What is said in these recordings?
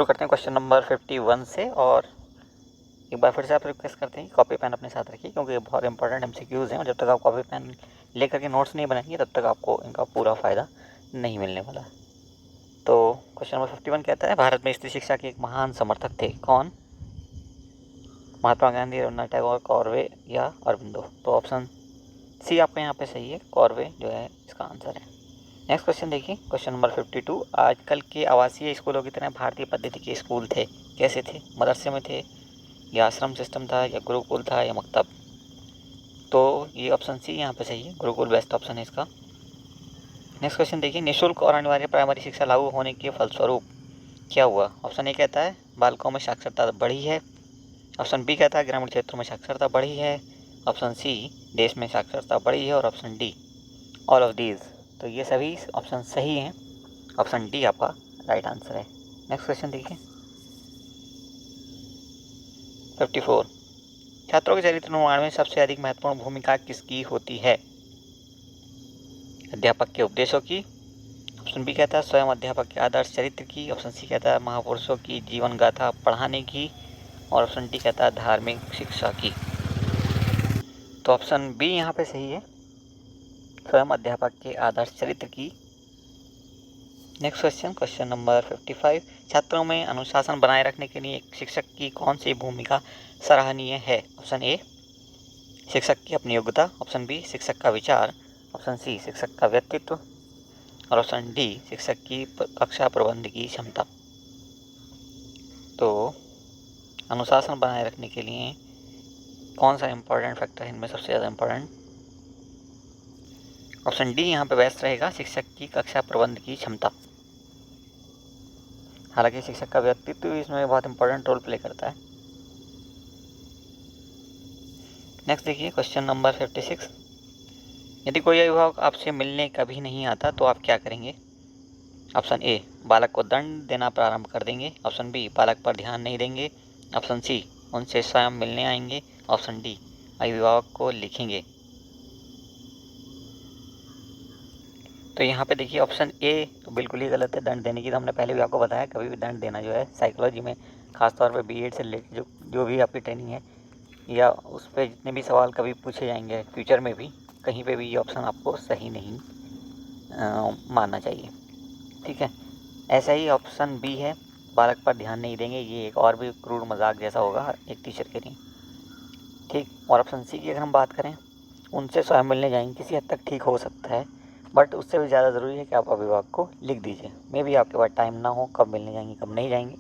शुरू करते हैं क्वेश्चन नंबर 51 से। और एक बार फिर से आप रिक्वेस्ट करते हैं कॉपी पेन अपने साथ रखिए, क्योंकि ये बहुत इंपॉर्टेंट एमसीक्यूज़ हैं और जब तक आप कॉपी पेन लेकर के नोट्स नहीं बनाएंगे तब तक आपको इनका पूरा फ़ायदा नहीं मिलने वाला। तो क्वेश्चन नंबर 51 कहता है, भारत में स्त्री शिक्षा के एक महान समर्थक थे, कौन? महात्मा गांधी, रविन्द्रनाथ टैगोर, कॉर्वे या अरबिंदो? तो ऑप्शन सी आपका यहाँ पे सही है, कॉर्वे जो है इसका आंसर है। नेक्स्ट क्वेश्चन देखिए, क्वेश्चन नंबर 52, आजकल के आवासीय स्कूलों की तरह भारतीय पद्धति के स्कूल थे, कैसे थे? मदरसे में थे, या आश्रम सिस्टम था, या गुरुकुल था, या मकतब? तो ये ऑप्शन सी यहाँ पे सही है, गुरुकुल बेस्ट ऑप्शन है इसका। नेक्स्ट क्वेश्चन देखिए, निःशुल्क और अनिवार्य प्राइमरी शिक्षा लागू होने के फलस्वरूप क्या हुआ? ऑप्शन ए कहता है बालकों में साक्षरता बढ़ी है, ऑप्शन बी कहता है ग्रामीण क्षेत्रों में साक्षरता बढ़ी है, ऑप्शन सी देश में साक्षरता बढ़ी है, और option D all of these. तो ये सभी ऑप्शन सही हैं, ऑप्शन डी आपका राइट आंसर है। नेक्स्ट क्वेश्चन देखिए, 54, छात्रों के चरित्र निर्माण में सबसे अधिक महत्वपूर्ण भूमिका किसकी होती है? अध्यापक के उपदेशों की, ऑप्शन बी कहता है स्वयं अध्यापक के आदर्श चरित्र की, ऑप्शन सी कहता है महापुरुषों की जीवन गाथा पढ़ाने की, और ऑप्शन डी कहता है धार्मिक शिक्षा की। तो ऑप्शन बी यहाँ पे सही है, स्वयं अध्यापक के आदर्श चरित्र की। नेक्स्ट क्वेश्चन, क्वेश्चन नंबर 55, छात्रों में अनुशासन बनाए रखने के लिए एक शिक्षक की कौन सी भूमिका सराहनीय है? ऑप्शन ए शिक्षक की अपनी योग्यता, ऑप्शन बी शिक्षक का विचार, ऑप्शन सी शिक्षक का व्यक्तित्व, और ऑप्शन डी शिक्षक की कक्षा प्रबंध की क्षमता। तो अनुशासन बनाए रखने के लिए कौन सा इंपॉर्टेंट फैक्टर है इनमें सबसे ज़्यादा इंपॉर्टेंट? ऑप्शन डी यहाँ पे बेस्ट रहेगा, शिक्षक की कक्षा प्रबंध की क्षमता। हालांकि शिक्षक का व्यक्तित्व भी इसमें बहुत इंपॉर्टेंट रोल प्ले करता है। नेक्स्ट देखिए, क्वेश्चन नंबर 56, यदि कोई अभिभावक आपसे मिलने कभी नहीं आता तो आप क्या करेंगे? ऑप्शन ए बालक को दंड देना प्रारंभ कर देंगे, ऑप्शन बी बालक पर ध्यान नहीं देंगे, ऑप्शन सी उनसे स्वयं मिलने आएंगे, ऑप्शन डी अभिभावक को लिखेंगे। तो यहाँ पे देखिए ऑप्शन ए तो बिल्कुल ही गलत है, दंड देने की। तो हमने पहले भी आपको बताया, कभी भी दंड देना जो है साइकोलॉजी में, खासतौर पे बीएड से रिलेटेड जो भी आपकी ट्रेनिंग है या उस पर जितने भी सवाल कभी पूछे जाएंगे फ्यूचर में भी, कहीं पे भी ये ऑप्शन आपको सही नहीं मानना चाहिए। ठीक है, ऐसा ही ऑप्शन बी है, बालक पर ध्यान नहीं देंगे, ये एक और भी क्रूर मजाक जैसा होगा एक टीचर के लिए। ठीक, और ऑप्शन सी की अगर हम बात करें, उनसे स्वयं मिलने जाएंगे, किसी हद तक ठीक हो सकता है, बट उससे भी ज़्यादा ज़रूरी है कि आप अभिभावक को लिख दीजिए। मे भी आपके पास टाइम ना हो, कब मिलने जाएंगे कब नहीं जाएंगे,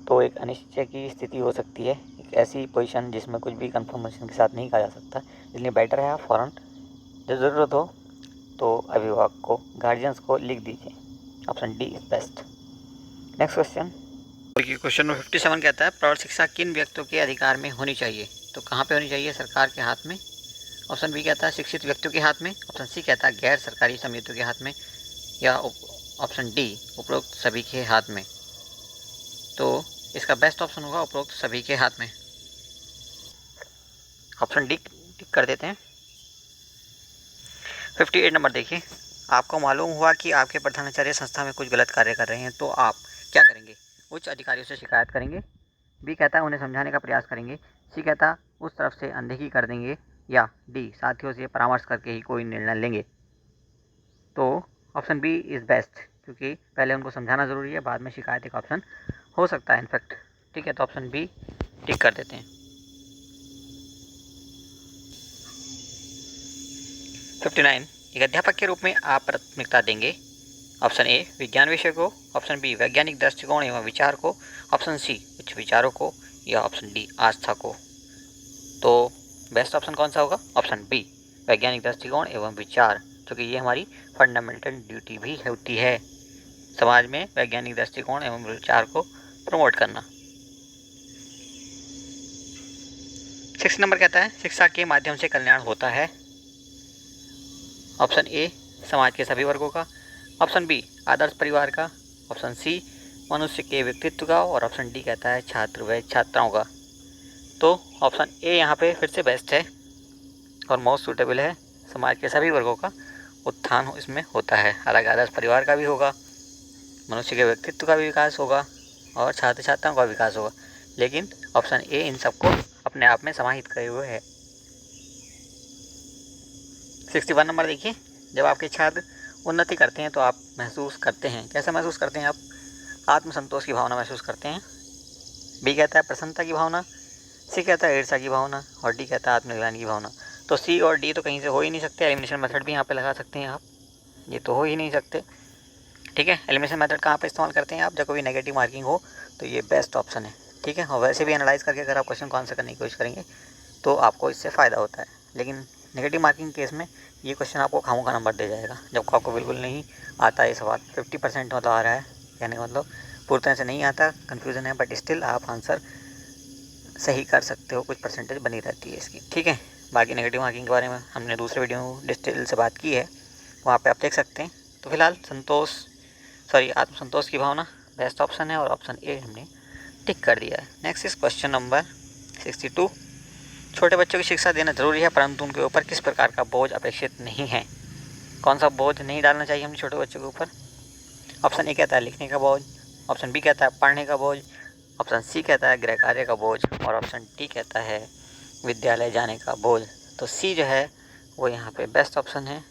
तो एक अनिश्चय की स्थिति हो सकती है, एक ऐसी पोजीशन जिसमें कुछ भी कंफर्मेशन के साथ नहीं कहा जा सकता। इसलिए बेटर है आप फ़ौरन जब ज़रूरत हो तो अभिभावक को, गार्जियंस को लिख दीजिए। Option D is best. Next question देखिए, क्वेश्चन नंबर 57 कहता है, प्रौढ़ शिक्षा किन व्यक्तियों के अधिकार में होनी चाहिए? तो कहाँ पे होनी चाहिए? सरकार के हाथ में, ऑप्शन बी कहता है शिक्षित व्यक्तियों के हाथ में, ऑप्शन सी कहता है गैर सरकारी समितियों के हाथ में, या ऑप्शन डी उपरोक्त सभी के हाथ में। तो इसका बेस्ट ऑप्शन होगा उपरोक्त सभी के हाथ में। ऑप्शन डी टिक कर देते हैं। 58 नंबर देखिए, आपको मालूम हुआ कि आपके प्रधानाचार्य संस्था में कुछ गलत कार्य कर रहे हैं, तो आप क्या करेंगे? उच्च अधिकारियों से शिकायत करेंगे, बी कहता है उन्हें समझाने का प्रयास करेंगे, सी कहता है उस तरफ से अनदेखी कर देंगे, या डी साथियों से परामर्श करके ही कोई निर्णय लेंगे। तो ऑप्शन बी इज़ बेस्ट, क्योंकि पहले उनको समझाना ज़रूरी है, बाद में शिकायत एक ऑप्शन हो सकता है इनफैक्ट। ठीक है, तो ऑप्शन बी टिक कर देते हैं। 59, एक अध्यापक के रूप में आप प्राथमिकता देंगे, ऑप्शन ए विज्ञान विषय को, ऑप्शन बी वैज्ञानिक दृष्टिकोण एवं विचार को, ऑप्शन सी उच्च विचारों को, या ऑप्शन डी आस्था को? तो बेस्ट ऑप्शन कौन सा होगा? ऑप्शन बी वैज्ञानिक दृष्टिकोण एवं विचार, क्योंकि ये हमारी फंडामेंटल ड्यूटी भी होती है, समाज में वैज्ञानिक दृष्टिकोण एवं विचार को प्रमोट करना। 6 नंबर कहता है, शिक्षा के माध्यम से कल्याण होता है, ऑप्शन ए समाज के सभी वर्गों का, ऑप्शन बी आदर्श परिवार का, ऑप्शन सी मनुष्य के व्यक्तित्व का, और ऑप्शन डी कहता है छात्र व छात्राओं का। तो ऑप्शन ए यहाँ पे फिर से बेस्ट है और मोस्ट सूटेबल है, समाज के सभी वर्गों का उत्थान इसमें होता है। हालांकि आदर्श परिवार का भी होगा, मनुष्य के व्यक्तित्व का भी विकास होगा, और छात्र छात्राओं का विकास होगा। लेकिन ऑप्शन ए इन सबको अपने आप में समाहित करे हुए है। 61 नंबर देखिए, जब आपके छात्र उन्नति करते हैं तो आप महसूस करते हैं, कैसा महसूस करते हैं आप? आत्मसंतोष की भावना महसूस करते हैं। बी कहता है प्रसन्नता की भावना, सी कहता है ईर्ष्या की भावना और डी कहता है आत्मग्लानि की भावना। तो सी और डी तो कहीं से हो ही नहीं सकते। एलिमिनेशन मेथड भी यहाँ पे लगा सकते हैं आप, ये तो हो ही नहीं सकते। ठीक है, एलिमिनेशन मेथड कहाँ पे इस्तेमाल करते हैं आप? जब कोई नेगेटिव मार्किंग हो तो ये बेस्ट ऑप्शन है। ठीक है, और वैसे भी एनालाइज करके अगर आप क्वेश्चन को आंसर करने की कोशिश करेंगे तो आपको इससे फ़ायदा होता है। लेकिन नेगेटिव मार्किंग केस में ये क्वेश्चन आपको खामों का नंबर दे जाएगा, जबकि आपको बिल्कुल नहीं आता ये सवाल। 50% मतलब आ रहा है, कहने का मतलब पूरी तरह से नहीं आता, कन्फ्यूज़न है, बट स्टिल आप आंसर सही कर सकते हो, कुछ परसेंटेज बनी रहती है इसकी। ठीक है, बाकी नेगेटिव मार्किंग के बारे में हमने दूसरे वीडियो में डिटेल से बात की है, वहाँ पे आप देख सकते हैं। तो फिलहाल आत्मसंतोष की भावना बेस्ट ऑप्शन है और ऑप्शन ए हमने टिक कर दिया है। Next is question number 62। छोटे बच्चों की शिक्षा देना जरूरी है, परंतु उनके ऊपर किस प्रकार का बोझ अपेक्षित नहीं है? कौन सा बोझ नहीं डालना चाहिए हमें छोटे बच्चों के ऊपर? ऑप्शन ए कहता है लिखने का बोझ, ऑप्शन बी कहता है पढ़ने का बोझ, ऑप्शन सी कहता है गृह कार्य का बोझ और ऑप्शन डी कहता है विद्यालय जाने का बोझ। तो सी जो है वो यहाँ पे बेस्ट ऑप्शन है,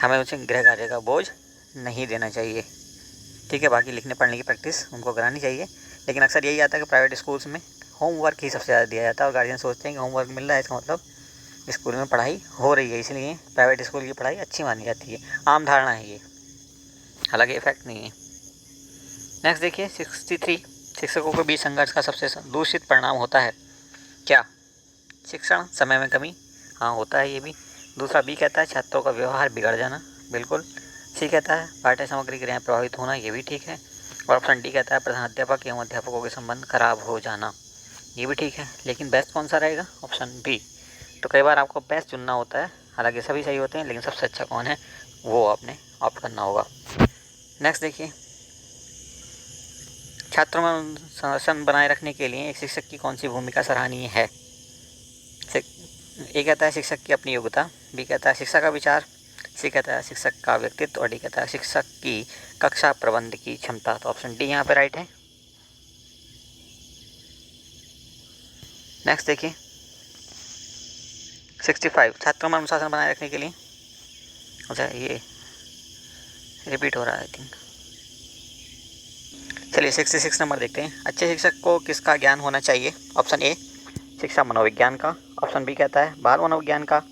हमें उसे गृह कार्य का बोझ नहीं देना चाहिए। ठीक है, बाकी लिखने पढ़ने की प्रैक्टिस उनको करानी चाहिए। लेकिन अक्सर यही आता है कि प्राइवेट स्कूल्स में होमवर्क ही सबसे ज़्यादा दिया जाता है और गार्जियन सोचते हैं कि होमवर्क मिल रहा है इसका मतलब स्कूल में पढ़ाई हो रही है, इसलिए प्राइवेट स्कूल की पढ़ाई अच्छी मानी जाती है। आम धारणा है ये, हालांकि इफेक्ट नहीं है। नेक्स्ट देखिए 63। शिक्षकों के बीच संघर्ष का सबसे दूषित परिणाम होता है क्या? शिक्षण समय में कमी, हाँ होता है ये भी। दूसरा बी कहता है छात्रों का व्यवहार बिगड़ जाना, बिल्कुल। सी कहता है पाठ्य सामग्री क्रियाएं प्रभावित होना, ये भी ठीक है। और ऑप्शन डी कहता है प्रधानाध्यापक एवं अध्यापकों के संबंध खराब हो जाना, ये भी ठीक है। लेकिन बेस्ट कौन सा रहेगा? Option B. तो कई बार आपको बेस्ट चुनना होता है, हालांकि सभी सही होते हैं, लेकिन सबसे अच्छा कौन है वो आपने ऑप्ट करना होगा। नेक्स्ट देखिए, छात्रों में संरक्षण बनाए रखने के लिए एक शिक्षक की कौन सी भूमिका सराहनीय है? ए कहता है शिक्षक की अपनी योग्यता, बी कहता है शिक्षा का विचार, सी कहता है शिक्षक का व्यक्तित्व और डी कहता है शिक्षक की कक्षा प्रबंध की क्षमता। तो ऑप्शन डी यहाँ पे राइट है। नेक्स्ट देखिए 65। छात्रों में अनुशासन बनाए रखने के लिए, अच्छा ये रिपीट हो रहा है आई थिंक। चलिए 66 नंबर देखते हैं। अच्छे शिक्षक को किसका ज्ञान होना चाहिए? ऑप्शन ए शिक्षा मनोविज्ञान का, ऑप्शन बी कहता है बाल मनोविज्ञान का,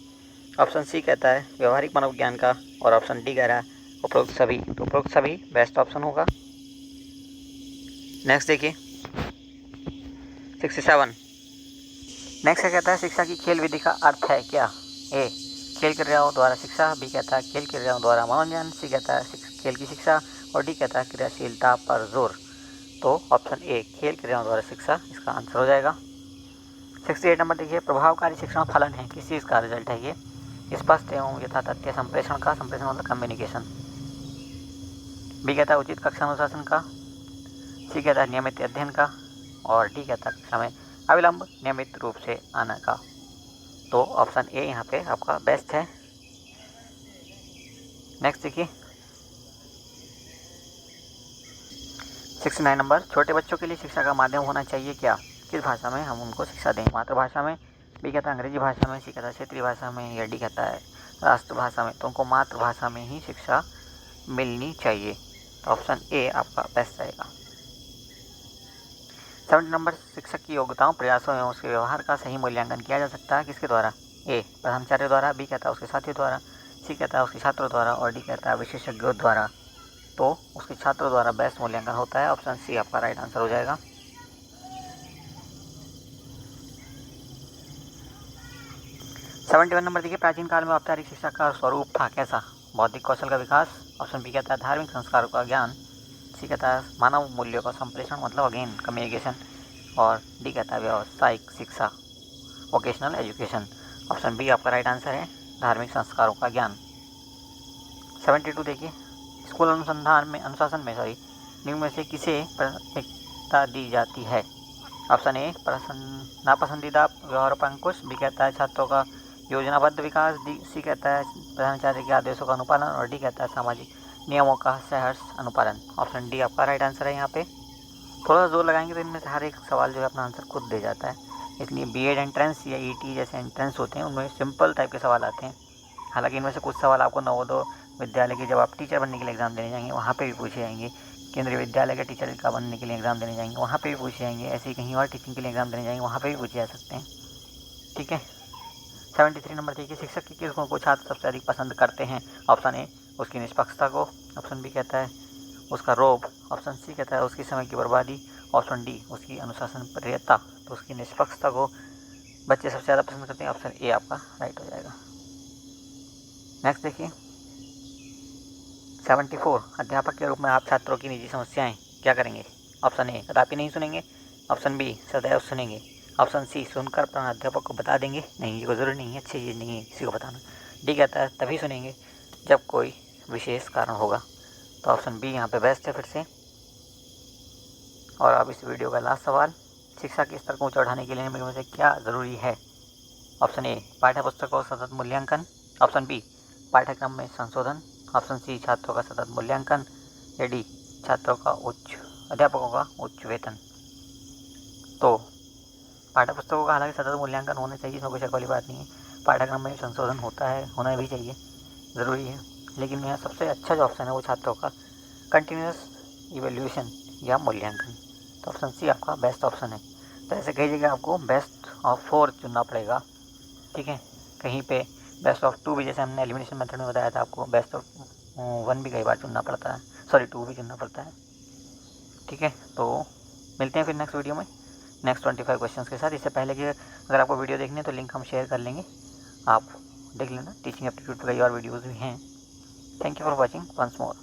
ऑप्शन सी कहता है व्यवहारिक मनोविज्ञान का और ऑप्शन डी कह रहा है उपरोक्त सभी। तो उपरोक्त सभी बेस्ट ऑप्शन होगा। नेक्स्ट देखिए 67। नेक्स्ट कहता है शिक्षा की खेल विधि का अर्थ है क्या? ए खेल क्रियाओं द्वारा शिक्षा, बी कहता है खेल क्रियाओं द्वारा मनोरंजन, सी कहता है खेल की शिक्षा और डी कहता है क्रियाशीलता पर जोर। तो ऑप्शन ए खेल क्रियाओं द्वारा शिक्षा इसका आंसर हो जाएगा। 68 नंबर देखिए, प्रभावकारी शिक्षण फलन है किस चीज़ का रिजल्ट है ये? स्पष्ट एवं यथातथ्य संप्रेषण का, संप्रेषण मतलब कम्युनिकेशन। बी कहता है उचित कक्षा अनुशासन का, सी कहता है नियमित अध्ययन का और डी कहता है कक्षा में अविलंब नियमित रूप से आने का। तो ऑप्शन ए यहाँ पे आपका बेस्ट है। नेक्स्ट देखिए 69 नंबर, छोटे बच्चों के लिए शिक्षा का माध्यम होना चाहिए क्या? किस भाषा में हम उनको शिक्षा दें? मातृभाषा में, बी कहता है अंग्रेजी भाषा में, सी कहता है क्षेत्रीय भाषा में या डी कहता है राष्ट्रभाषा में। तो उनको मातृभाषा में ही शिक्षा मिलनी चाहिए। तो ऑप्शन ए आपका बेस्ट रहेगा। 70 नंबर, शिक्षक की योग्यताओं प्रयासों एवं उसके व्यवहार का सही मूल्यांकन किया जा सकता है किसके द्वारा? ए प्रधानाचार्य द्वारा, बी कहता है उसके साथियों द्वारा, सी कहता है उसके छात्रों द्वारा और डी कहता है विशेषज्ञों द्वारा। तो उसके छात्रों द्वारा बेस्ट मूल्यांकन होता है, ऑप्शन सी आपका राइट आंसर हो जाएगा। 71 नंबर देखिए, प्राचीन काल में औपचारिक शिक्षा का स्वरूप था कैसा? बौद्धिक कौशल का विकास, ऑप्शन बी कहता है धार्मिक संस्कारों का ज्ञान, सी कहता है मानव मूल्यों का संप्रेषण मतलब अगेन कम्युनिकेशन और डी कहता है व्यावसायिक शिक्षा वोकेशनल एजुकेशन। ऑप्शन बी आपका राइट आंसर है, धार्मिक संस्कारों का ज्ञान। 72 देखिए, स्कूल अनुशासन में निम्न में से किसे प्राथमिकता दी जाती है? ऑप्शन ए नापसंदीदा व्यवहार पर अंकुश, बी कहता है छात्रों का योजनाबद्ध विकास, डी सी कहता है प्रधानाचार्य के आदेशों का अनुपालन और डी कहता है सामाजिक नियमों का सहर्ष अनुपालन। ऑप्शन डी आपका राइट आंसर है यहाँ पे। थोड़ा सा जोर लगाएंगे तो इनमें से हर एक सवाल जो है अपना आंसर खुद दे जाता है। इसलिए बीएड एंट्रेंस या ईटी जैसे एंट्रेंस होते हैं उनमें सिंपल टाइप के सवाल आते हैं। हालांकि इनमें से कुछ सवाल आपको नवोदय विद्यालय के जब आप टीचर बनने के लिए एग्ज़ाम देने जाएंगे वहाँ पे भी पूछे जाएंगे, केंद्रीय विद्यालय के टीचर का बनने के लिए एग्ज़ाम देने जाएंगे वहाँ पे भी पूछे जाएंगे, ऐसे ही कहीं और टीचिंग के लिए एग्ज़ाम देने जाएंगे वहाँ पे भी पूछे जा सकते हैं। ठीक है। 73 नंबर देखिए, शिक्षक की किस गुण को छात्र सबसे अधिक पसंद करते हैं? ऑप्शन ए उसकी निष्पक्षता को, ऑप्शन बी कहता है उसका रोब, ऑप्शन सी कहता है उसकी समय की बर्बादी, ऑप्शन डी उसकी अनुशासन प्रियता। तो उसकी निष्पक्षता को बच्चे सबसे ज़्यादा पसंद करते हैं, ऑप्शन ए आपका राइट हो जाएगा। नेक्स्ट देखिए 74, अध्यापक के रूप में आप छात्रों की निजी समस्याएं क्या करेंगे? ऑप्शन ए कदापि नहीं सुनेंगे, ऑप्शन बी सदैव सुनेंगे, ऑप्शन सी सुनकर प्रधानाध्यापक को बता देंगे, नहीं ये कोई ज़रूरी नहीं है, अच्छी चीज़ नहीं है किसी को बताना। डी कहता है तभी सुनेंगे जब कोई विशेष कारण होगा। तो ऑप्शन बी यहाँ पे बेस्ट है फिर से। और अब इस वीडियो का लास्ट सवाल, शिक्षा के स्तर को ऊंचा उठाने के लिए निम्न में से क्या ज़रूरी है? ऑप्शन ए पाठ्य पुस्तकों का सतत मूल्यांकन, ऑप्शन बी पाठ्यक्रम में संशोधन, ऑप्शन सी छात्रों का सतत मूल्यांकन, या डी अध्यापकों का उच्च वेतन। तो पाठ्य पुस्तकों का हालांकि सतत मूल्यांकन होना चाहिए, इसमें कोई शक वाली बात नहीं है। पाठ्यक्रम में संशोधन होता है, होना भी चाहिए, ज़रूरी है। लेकिन यहाँ सबसे अच्छा जो ऑप्शन है वो छात्रों का कंटिन्यूस इवेल्यूशन या मूल्यांकन। तो ऑप्शन सी आपका बेस्ट ऑप्शन है। तो ऐसे कई जगह आपको बेस्ट ऑफ 4 चुनना पड़ेगा। ठीक है, कहीं पे बेस्ट ऑफ 2 भी, जैसे हमने एलिमिनेशन मेथड में बताया था आपको, बेस्ट ऑफ 1 भी कई बार चुनना पड़ता है, सॉरी 2 भी चुनना पड़ता है। ठीक है, तो मिलते हैं फिर नेक्स्ट वीडियो में नेक्स्ट 25 क्वेश्चंस के साथ। इससे पहले कि अगर आपको वीडियो देखनी है तो लिंक हम शेयर कर लेंगे, आप देख लेना। टीचिंग एप्टीट्यूड पर कई और वीडियोज़ भी हैं। Thank you for watching once more.